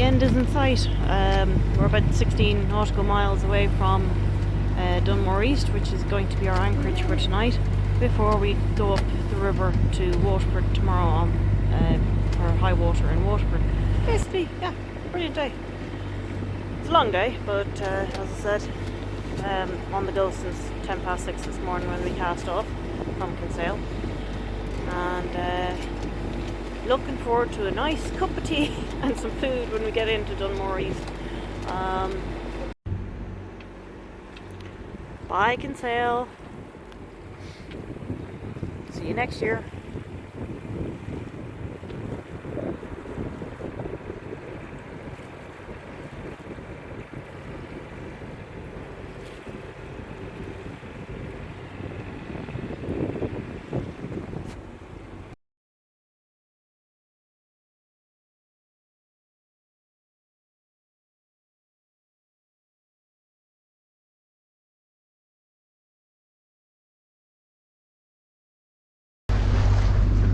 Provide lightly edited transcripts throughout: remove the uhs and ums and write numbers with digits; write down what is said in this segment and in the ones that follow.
end is in sight. We're about 16 nautical miles away from Dunmore East, which is going to be our anchorage for tonight, before we go up the river to Waterford tomorrow on for high water in Waterford. Basically, yeah, brilliant day. It's a long day, but as I said, on the go since 6:10 this morning when we cast off from Kinsale, and looking forward to a nice cup of tea and some food when we get into Dunmore East. Bye Kinsale. See you next year.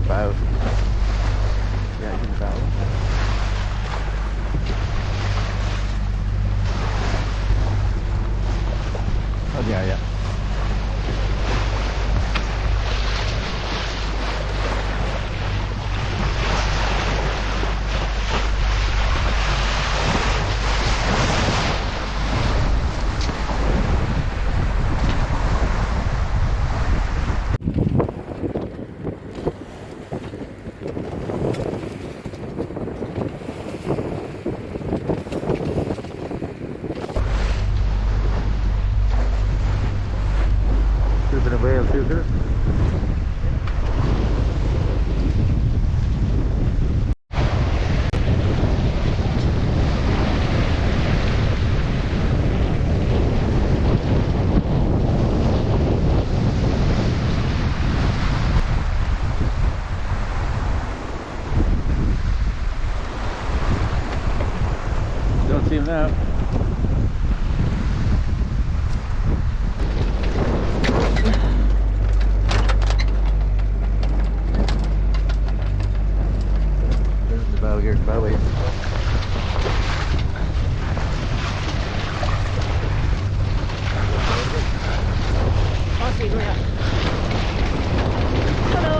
Bow. Yeah, you can bow. Oh yeah, yeah. Been a whale too, could it? Don't see him now. Here's Bowie. Hello.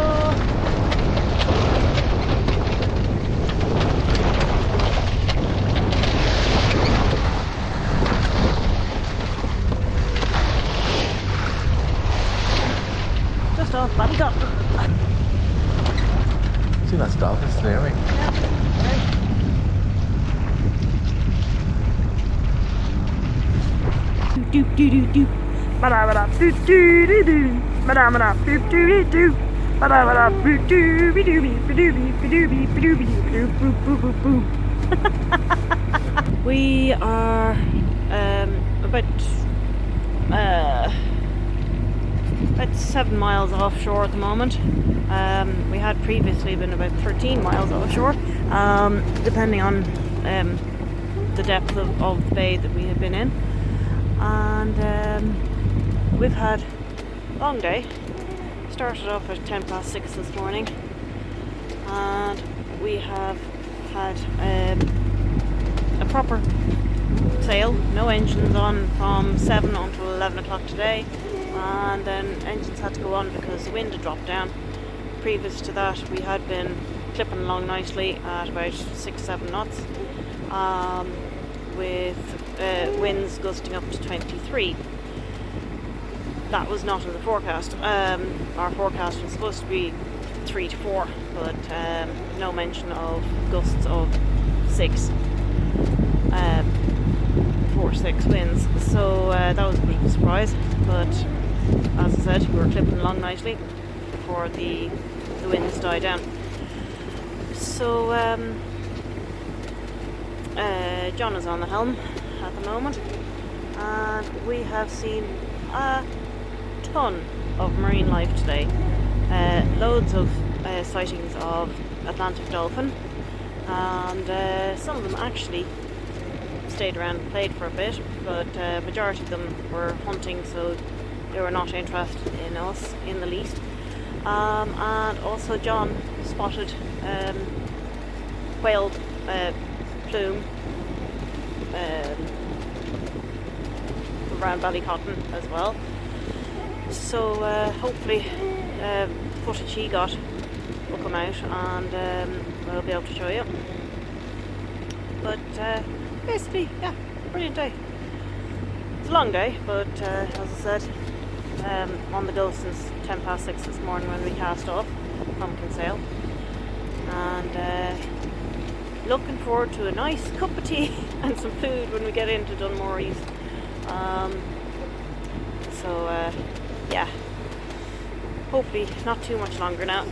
Just off Baltimore. See that dolphins there, right? Do do do do. Bada bada do do do do. Bada bada do do do. Bada bada do do do do do do do. We are about 7 miles offshore at the moment. We had previously been about 13 miles offshore, depending on the depth of the bay that we have been in. And we've had a long day. Started off at 6:10 this morning, and we have had a proper sail, no engines on from 7 until 11 o'clock today, and then engines had to go on because the wind had dropped down. Previous to that, we had been clipping along nicely at about 6-7 knots, with winds gusting up to 23. That was not in the forecast. Our forecast was supposed to be 3 to 4, but no mention of gusts of 6, 4-6 winds. So that was a bit of a surprise. But as I said, we were clipping along nicely before the winds died down. So John is on the helm at the moment, and we have seen a ton of marine life today. Loads of sightings of Atlantic dolphin, and some of them actually stayed around and played for a bit, but majority of them were hunting, so they were not interested in us in the least. And also John spotted whale plume around Ballycotton as well. So hopefully the footage he got will come out and we'll be able to show you. But basically, yeah, brilliant day. It's a long day, but as I said, on the go since 6:10 this morning when we cast off from Kinsale, and looking forward to a nice cup of tea and some food when we get into Dunmore East. Yeah, hopefully not too much longer now.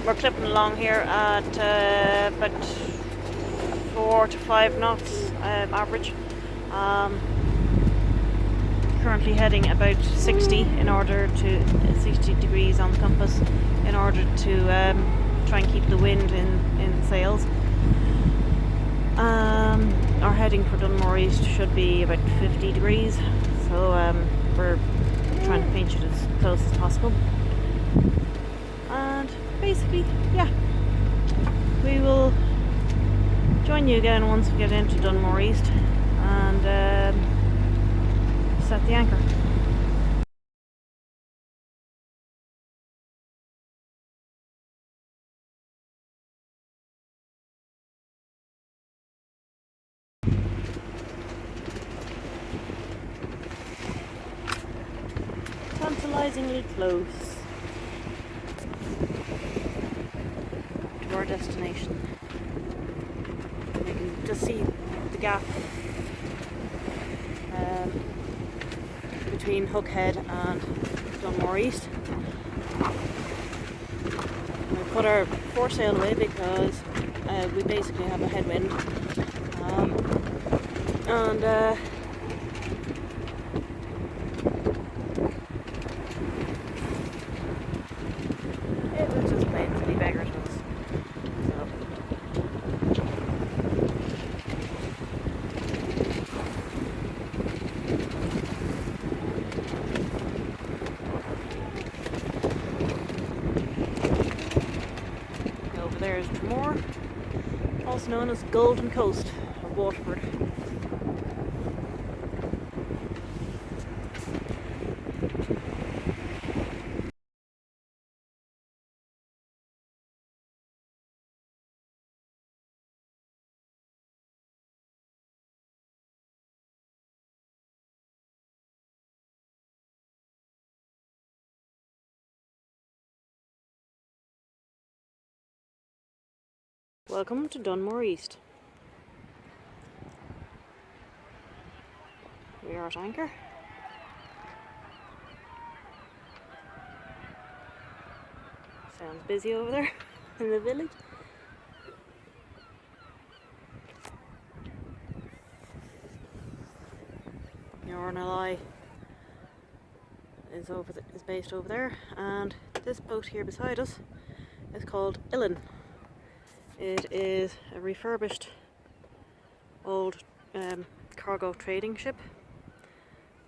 We're clipping along here at about 4 to 5 knots average. Currently heading about 60 60 degrees on the compass in order to try and keep the wind in sails. Our heading for Dunmore East should be about 50 degrees, so we're trying to pinch it as close as possible. And basically, yeah, we will join you again once we get into Dunmore East and set the anchor. Tantalizingly close to our destination. You can just see the gap between Hookhead and Dunmore East. We put our foresail away because we basically have a headwind, and it was just plain silly beggars us. There's Drumore, also known as Golden Coast of Waterford. Welcome to Dunmore East. We are at anchor. Sounds busy over there in the village. Malahide is based over there, and this boat here beside us is called Ilen. It is a refurbished old cargo trading ship,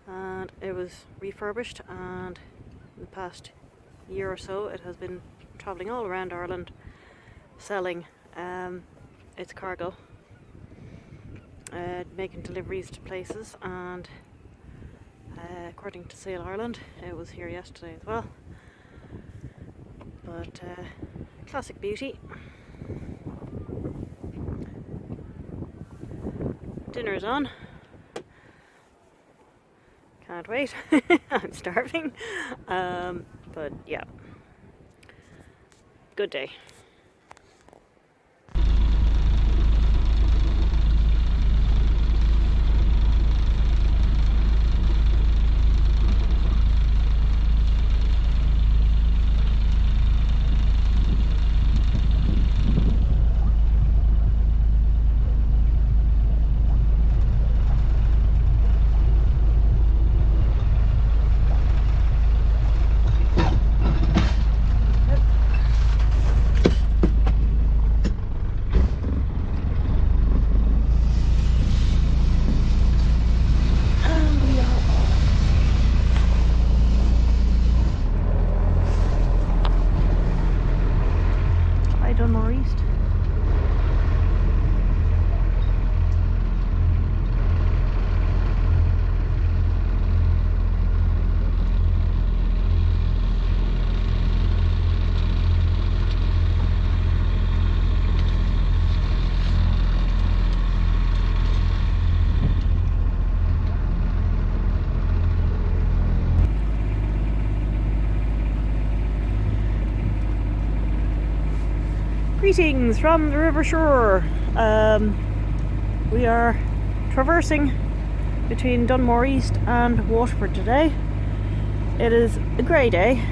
and it was refurbished, and in the past year or so it has been travelling all around Ireland selling its cargo, making deliveries to places, and according to Sail Ireland it was here yesterday as well. But classic beauty. Dinner's on. Can't wait. I'm starving. But yeah, good day. Greetings from the river shore. We are traversing between Dunmore East and Waterford today. It is a grey day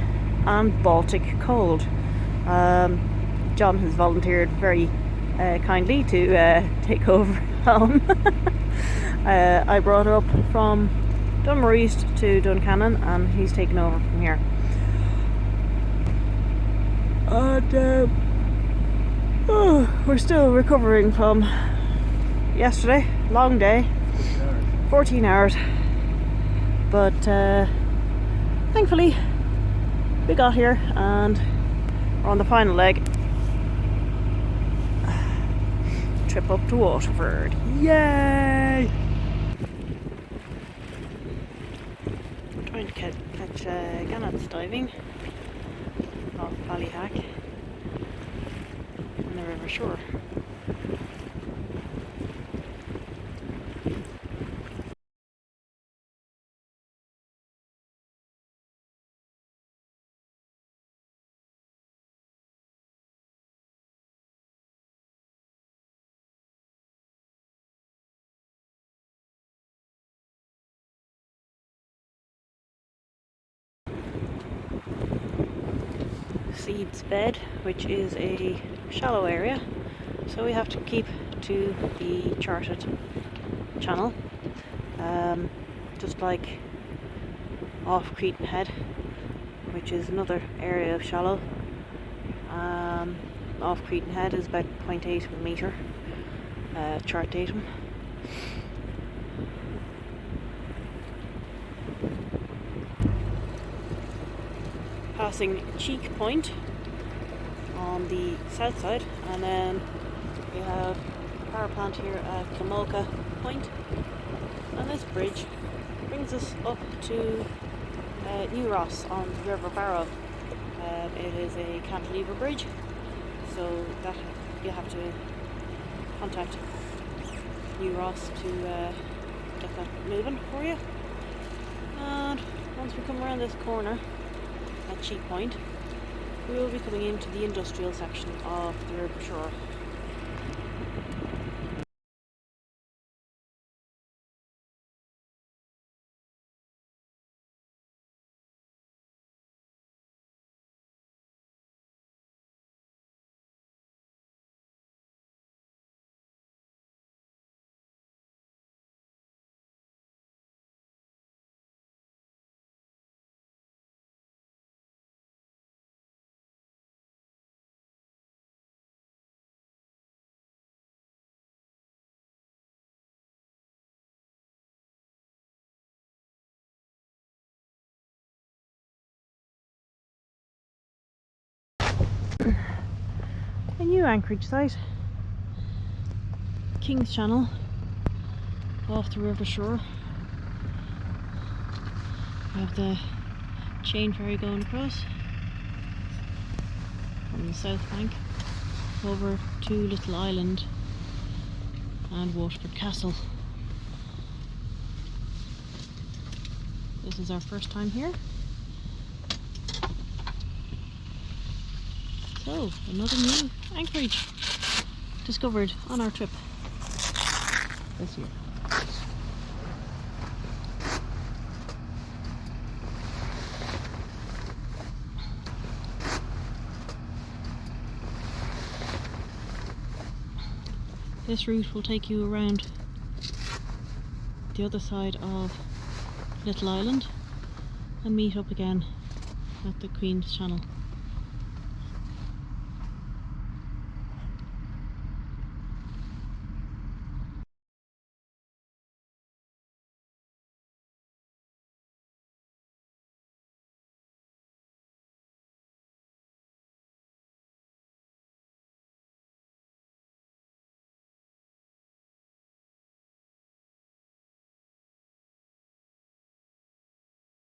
and Baltic cold. John has volunteered very kindly to take over home. I brought her up from Dunmore East to Duncannon and he's taken over from here. And we're still recovering from yesterday. Long day, 14 hours, but thankfully we got here and we're on the final leg. Trip up to Waterford. Yay! I'm trying to catch gannets diving off Malahide on the river shore. Seeds bed, which is a shallow area, so we have to keep to the charted channel, just like off Cretan Head, which is another area of shallow. Off Cretan Head is about 0.8 of a metre chart datum. Passing Cheek Point on the south side, and then we have a power plant here at Kilmalka Point, and this bridge brings us up to New Ross on the River Barrow. It is a cantilever bridge, so that you have to contact New Ross to get that moving for you. And once we come around this corner at Cheek Point, we will be coming into the industrial section of the river shore. A new anchorage site, King's Channel, off the river shore. We have the chain ferry going across from the south bank over to Little Island and Waterford Castle. This is our first time here. So, another new anchorage discovered on our trip this year. This route will take you around the other side of Little Island and meet up again at the Queen's Channel.